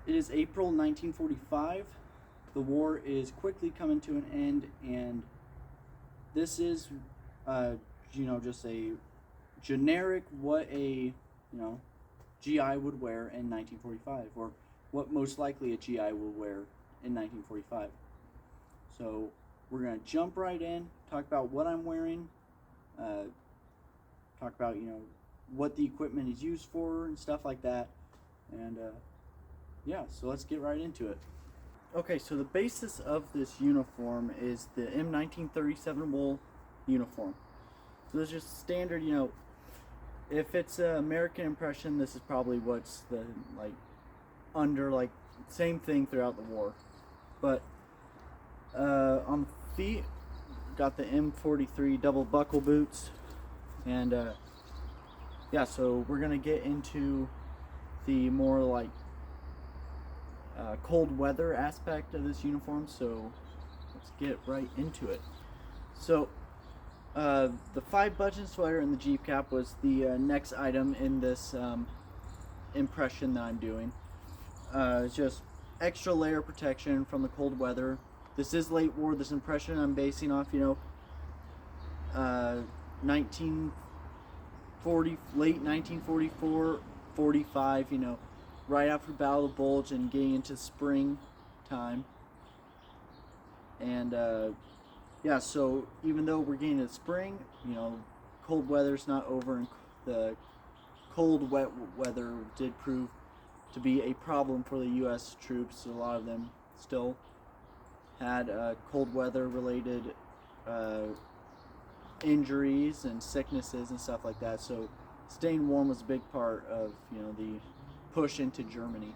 It is April 1945. The war is quickly coming to an end, and this is, just a generic what a, GI would wear in 1945, or what most likely a GI will wear in 1945. So we're going to jump right in, talk about what I'm wearing, talk about, what the equipment is used for and stuff like that. And so let's get right into it. Okay, so the basis of this uniform is the M1937 wool uniform. So this is just standard, if it's an American impression, this is probably what's the, same thing throughout the war. But on the feet, got the M43 double buckle boots. And so we're going to get into the more cold weather aspect of this uniform, so let's get right into it. So the 5-button sweater and the Jeep cap was the next item in this impression that I'm doing. It's just extra layer protection from the cold weather. This is late war. This impression I'm basing off, 1940, late 1944, 45, right after Battle of the Bulge and getting into spring time. And so even though we're getting into spring, cold weather's not over, and the cold, wet weather did prove to be a problem for the U.S. troops. A lot of them still had cold weather related injuries and sicknesses and stuff like that. So staying warm was a big part of the push into Germany.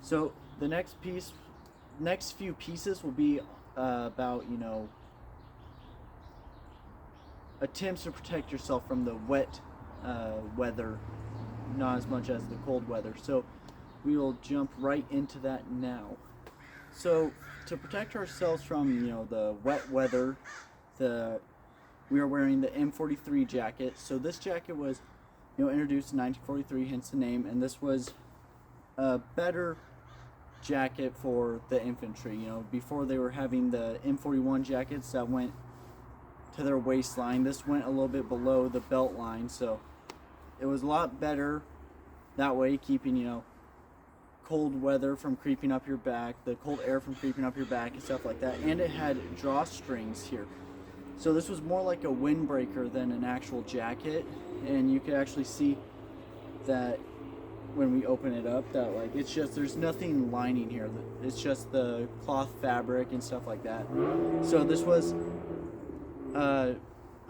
So the next few pieces will be about attempts to protect yourself from the wet weather, not as much as the cold weather. So we will jump right into that now. So to protect ourselves from the wet weather, we are wearing the M43 jacket. So this jacket was introduced in 1943, hence the name, and this was a better jacket for the infantry. Before they were having the M41 jackets that went to their waistline, this went a little bit below the belt line, so it was a lot better that way, keeping cold weather from creeping up your back, the cold air from creeping up your back and stuff like that. And it had drawstrings here, so this was more like a windbreaker than an actual jacket. And you can actually see that when we open it up, that it's just, there's nothing lining here, it's just the cloth fabric and stuff like that. So this was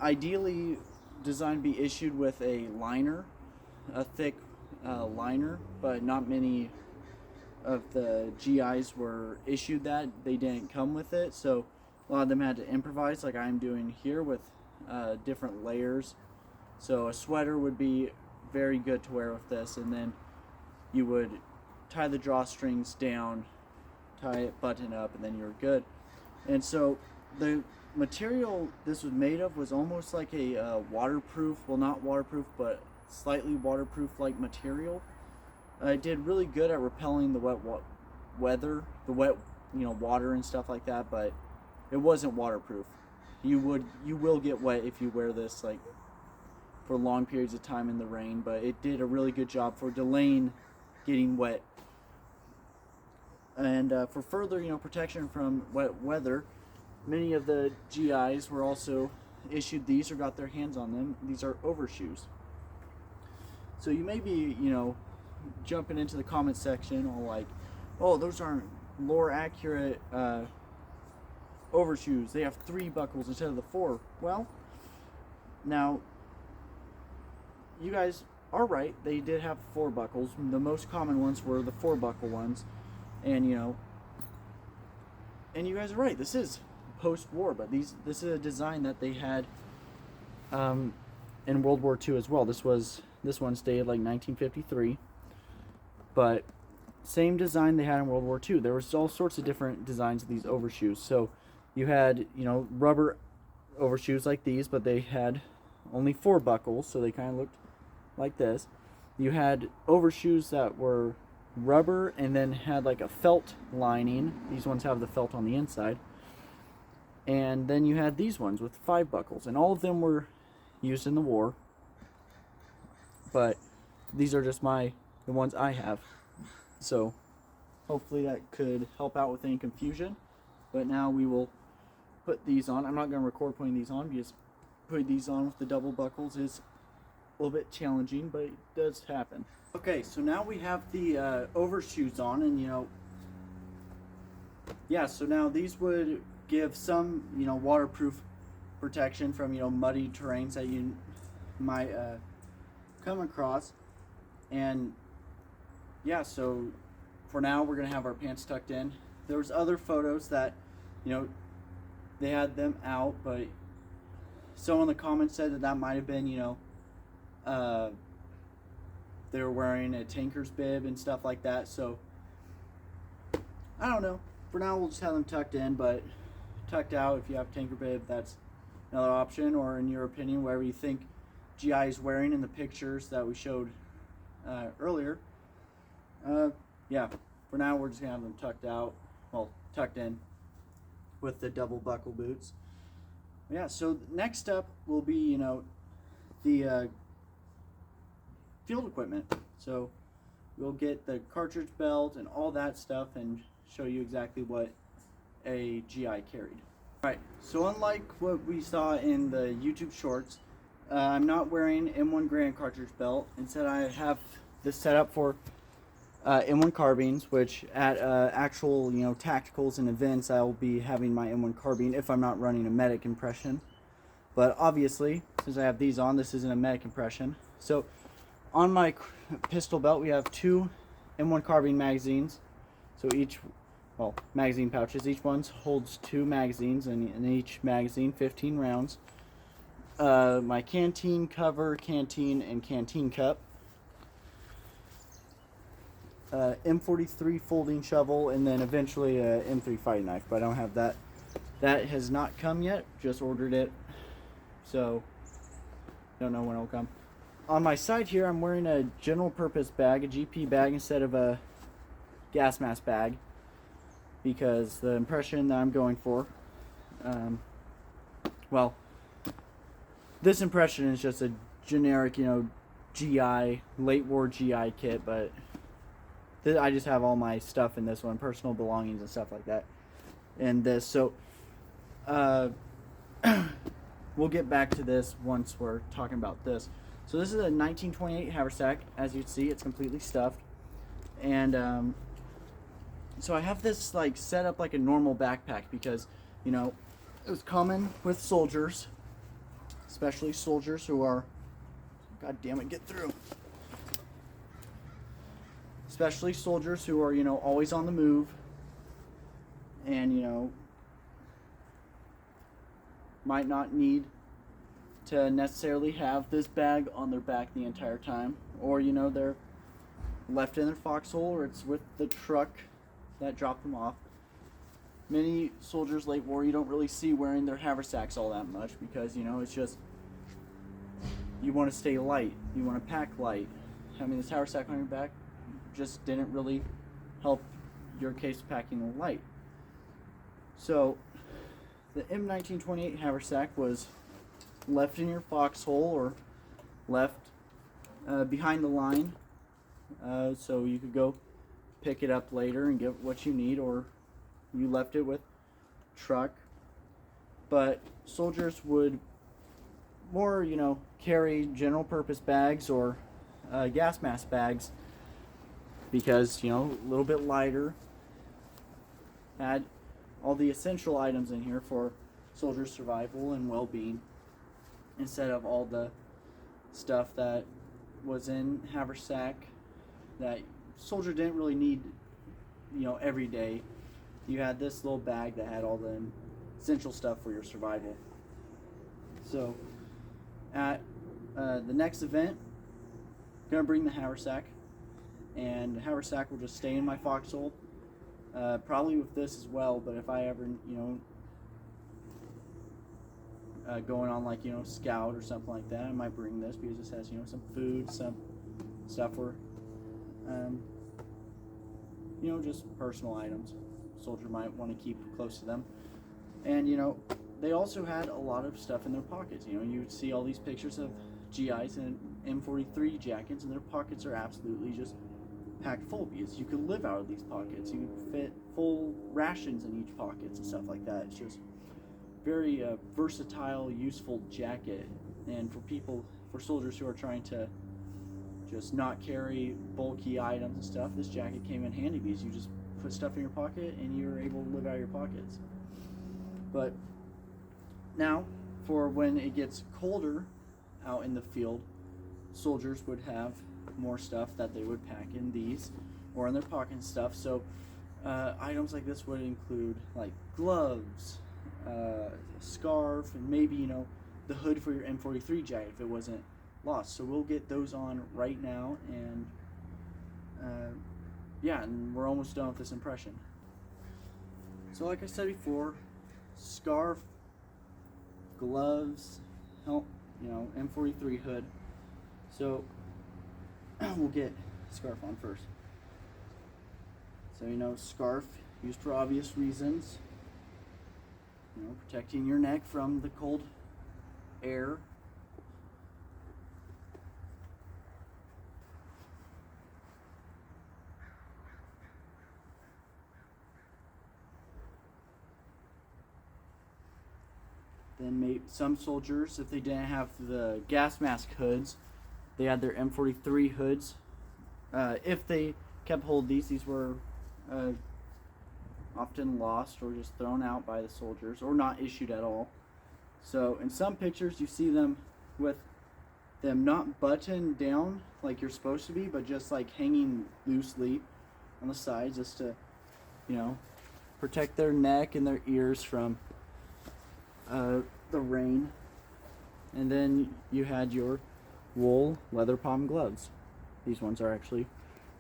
ideally designed to be issued with a liner, a thick liner, but not many of the GIs were issued that. They didn't come with it, so a lot of them had to improvise, like I'm doing here, with different layers. So a sweater would be very good to wear with this, and then you would tie the drawstrings down, tie it, button up, and then you're good. And so the material this was made of was almost like a waterproof, well, not waterproof, but slightly waterproof like material. It did really good at repelling the wet weather, the wet water and stuff like that, but it wasn't waterproof. You will get wet if you wear this for long periods of time in the rain, but it did a really good job for delaying getting wet. And for further protection from wet weather, many of the GIs were also issued these or got their hands on them. These are overshoes. So you may be jumping into the comment section all oh, those aren't lore accurate overshoes, they have 3 buckles instead of the 4. Well, now you guys are right, they did have 4 buckles. The most common ones were the 4 buckle ones, and you guys are right, this is post-war, but this is a design that they had in World War II as well. This one stayed 1953, but same design they had in World War II. There was all sorts of different designs of these overshoes. So you had rubber overshoes like these, but they had only 4 buckles, so they kind of looked like this. You had overshoes that were rubber and then had like a felt lining. These ones have the felt on the inside. And then you had these ones with 5 buckles, and all of them were used in the war. But these are just the ones I have. So hopefully that could help out with any confusion. But now we will put these on. I'm not going to record putting these on because putting these on with the double buckles is a little bit challenging, but it does happen. Okay, so now we have the overshoes on, and yeah, so now these would give some waterproof protection from muddy terrains that you might come across. And yeah, so for now we're gonna have our pants tucked in. There was other photos that they had them out, but someone in the comments said that might have been they were wearing a tanker's bib and stuff like that. So I don't know, for now we'll just have them tucked in, but tucked out. If you have tanker bib, that's another option, or in your opinion, whatever you think GI is wearing in the pictures that we showed earlier. Yeah, for now we're just gonna have them tucked in with the double buckle boots. Yeah, so next up will be the field equipment. So we'll get the cartridge belt and all that stuff and show you exactly what a GI carried. Alright, so unlike what we saw in the YouTube shorts, I'm not wearing M1 Grand cartridge belt. Instead, I have this set up for M1 carbines, which at actual tacticals and events I will be having my M1 carbine if I'm not running a medic impression. But obviously, since I have these on, this isn't a medic impression. So on my pistol belt we have 2 M1 carbine magazines. So magazine pouches. Each one holds 2 magazines, and in each magazine 15 rounds. My canteen cover, canteen, and canteen cup. M43 folding shovel, and then eventually a M3 fighting knife, but I don't have that. That has not come yet, just ordered it, so don't know when it'll come. On my side here, I'm wearing a general purpose bag, a GP bag, instead of a gas mask bag, because the impression that I'm going for, this impression is just a generic, GI, late war GI kit, but I just have all my stuff in this one, personal belongings and stuff like that, in this. So we'll get back to this once we're talking about this. So this is a 1928 haversack. As you can see, it's completely stuffed, and so I have this set up like a normal backpack because it was common with soldiers, especially soldiers who are, god damn it, get through. Especially soldiers who are, always on the move, and, might not need to necessarily have this bag on their back the entire time. Or, they're left in their foxhole, or it's with the truck that dropped them off. Many soldiers late war you don't really see wearing their haversacks all that much because, it's just, you want to stay light. You want to pack light. Having this haversack on your back just didn't really help your case of packing light. So the M1928 haversack was left in your foxhole or left behind the line, so you could go pick it up later and get what you need, or you left it with truck. But soldiers would more carry general purpose bags or gas mask bags because a little bit lighter, had all the essential items in here for soldiers' survival and well-being, instead of all the stuff that was in haversack that soldier didn't really need every day. You had this little bag that had all the essential stuff for your survival. So at the next event, I'm gonna bring the haversack, and the haversack will just stay in my foxhole, probably with this as well. But if I ever going on scout or something like that, I might bring this because this has some food, some stuff for you know, just personal items soldier might want to keep close to them. And you know, they also had a lot of stuff in their pockets. You know, you would see all these pictures of GIs in M43 jackets, and their pockets are absolutely just packed full because you could live out of these pockets. You could fit full rations in each pockets and stuff like that. It's just very versatile, useful jacket. And for soldiers who are trying to just not carry bulky items and stuff, this jacket came in handy because you just put stuff in your pocket and you're able to live out of your pockets. But now, for when it gets colder out in the field, soldiers would have more stuff that they would pack in these or in their pocket and stuff. So items like this would include like gloves, a scarf, and maybe, you know, the hood for your M43 jacket if it wasn't lost. So we'll get those on right now, and yeah, and we're almost done with this impression. So like I said before, scarf, gloves, you know, M43 hood. So we'll get scarf on first. So, you know, scarf used for obvious reasons. You know, protecting your neck from the cold air. Then some soldiers, if they didn't have the gas mask hoods, they had their M43 hoods. If they kept hold of these were often lost or just thrown out by the soldiers or not issued at all. So in some pictures you see them with them not buttoned down like you're supposed to be, but just like hanging loosely on the sides just to, you know, protect their neck and their ears from the rain. And then you had your wool leather palm gloves. These ones are actually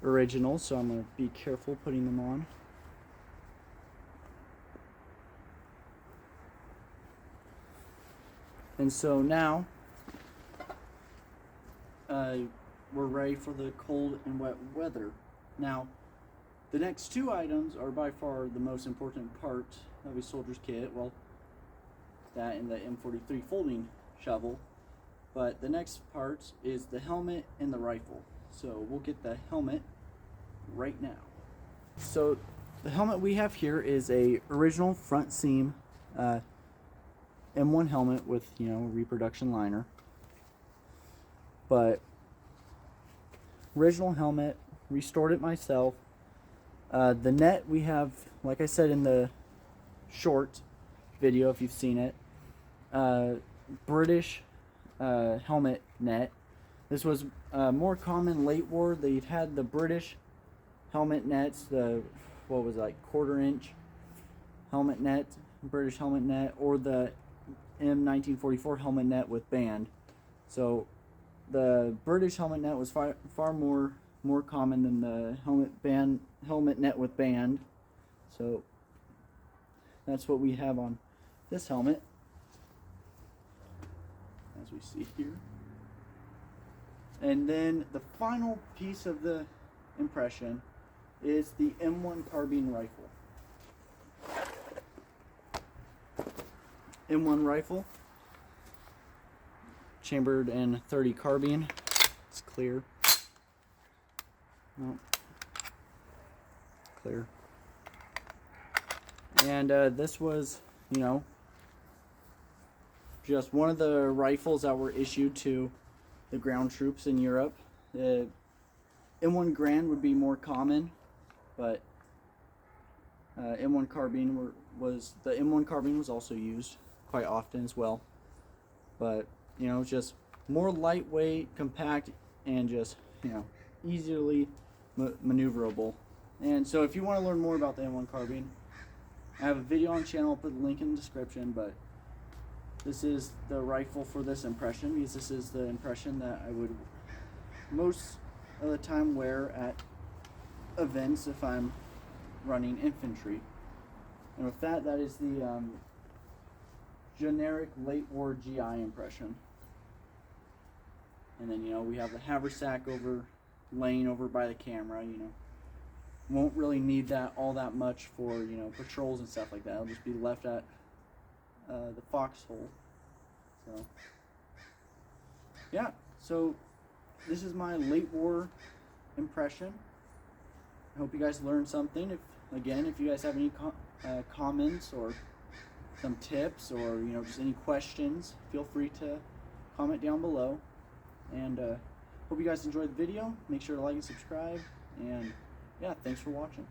original, so I'm going to be careful putting them on. And so now we're ready for the cold and wet weather. Now, the next two items are by far the most important part of a soldier's kit. Well, that and the M43 folding shovel. But the next part is the helmet and the rifle. So we'll get the helmet right now. So the helmet we have here is a original front seam M1 helmet with, you know, reproduction liner. But original helmet, restored it myself. The net we have, like I said in the short video, if you've seen it, British helmet net. This was more common late war. They had the British helmet nets, the what was it, like 1/4 inch helmet net, British helmet net, or the M1944 helmet net with band. So the British helmet net was far more common than the helmet net with band. So that's what we have on this helmet, as we see here. And then the final piece of the impression is the M1 carbine rifle. M1 rifle, chambered in .30 carbine. It's clear. No. Clear. And this was, you know, just one of the rifles that were issued to the ground troops in Europe. The M1 Grand would be more common, but M1 carbine was also used quite often as well. But, you know, just more lightweight, compact, and just, you know, easily maneuverable. And so if you want to learn more about the M1 carbine, I have a video on the channel. I'll put the link in the description. But this is the rifle for this impression, because this is the impression that I would most of the time wear at events if I'm running infantry. And with that, that is the generic late war GI impression. And then, you know, we have the haversack laying over by the camera, you know, Won't really need that all that much for, you know, patrols and stuff like that. It'll just be left at the foxhole. So yeah, so this is my late war impression. I hope you guys learned something. If you guys have any comments or some tips, or you know, just any questions, feel free to comment down below. And hope you guys enjoyed the video. Make sure to like and subscribe. And yeah, thanks for watching.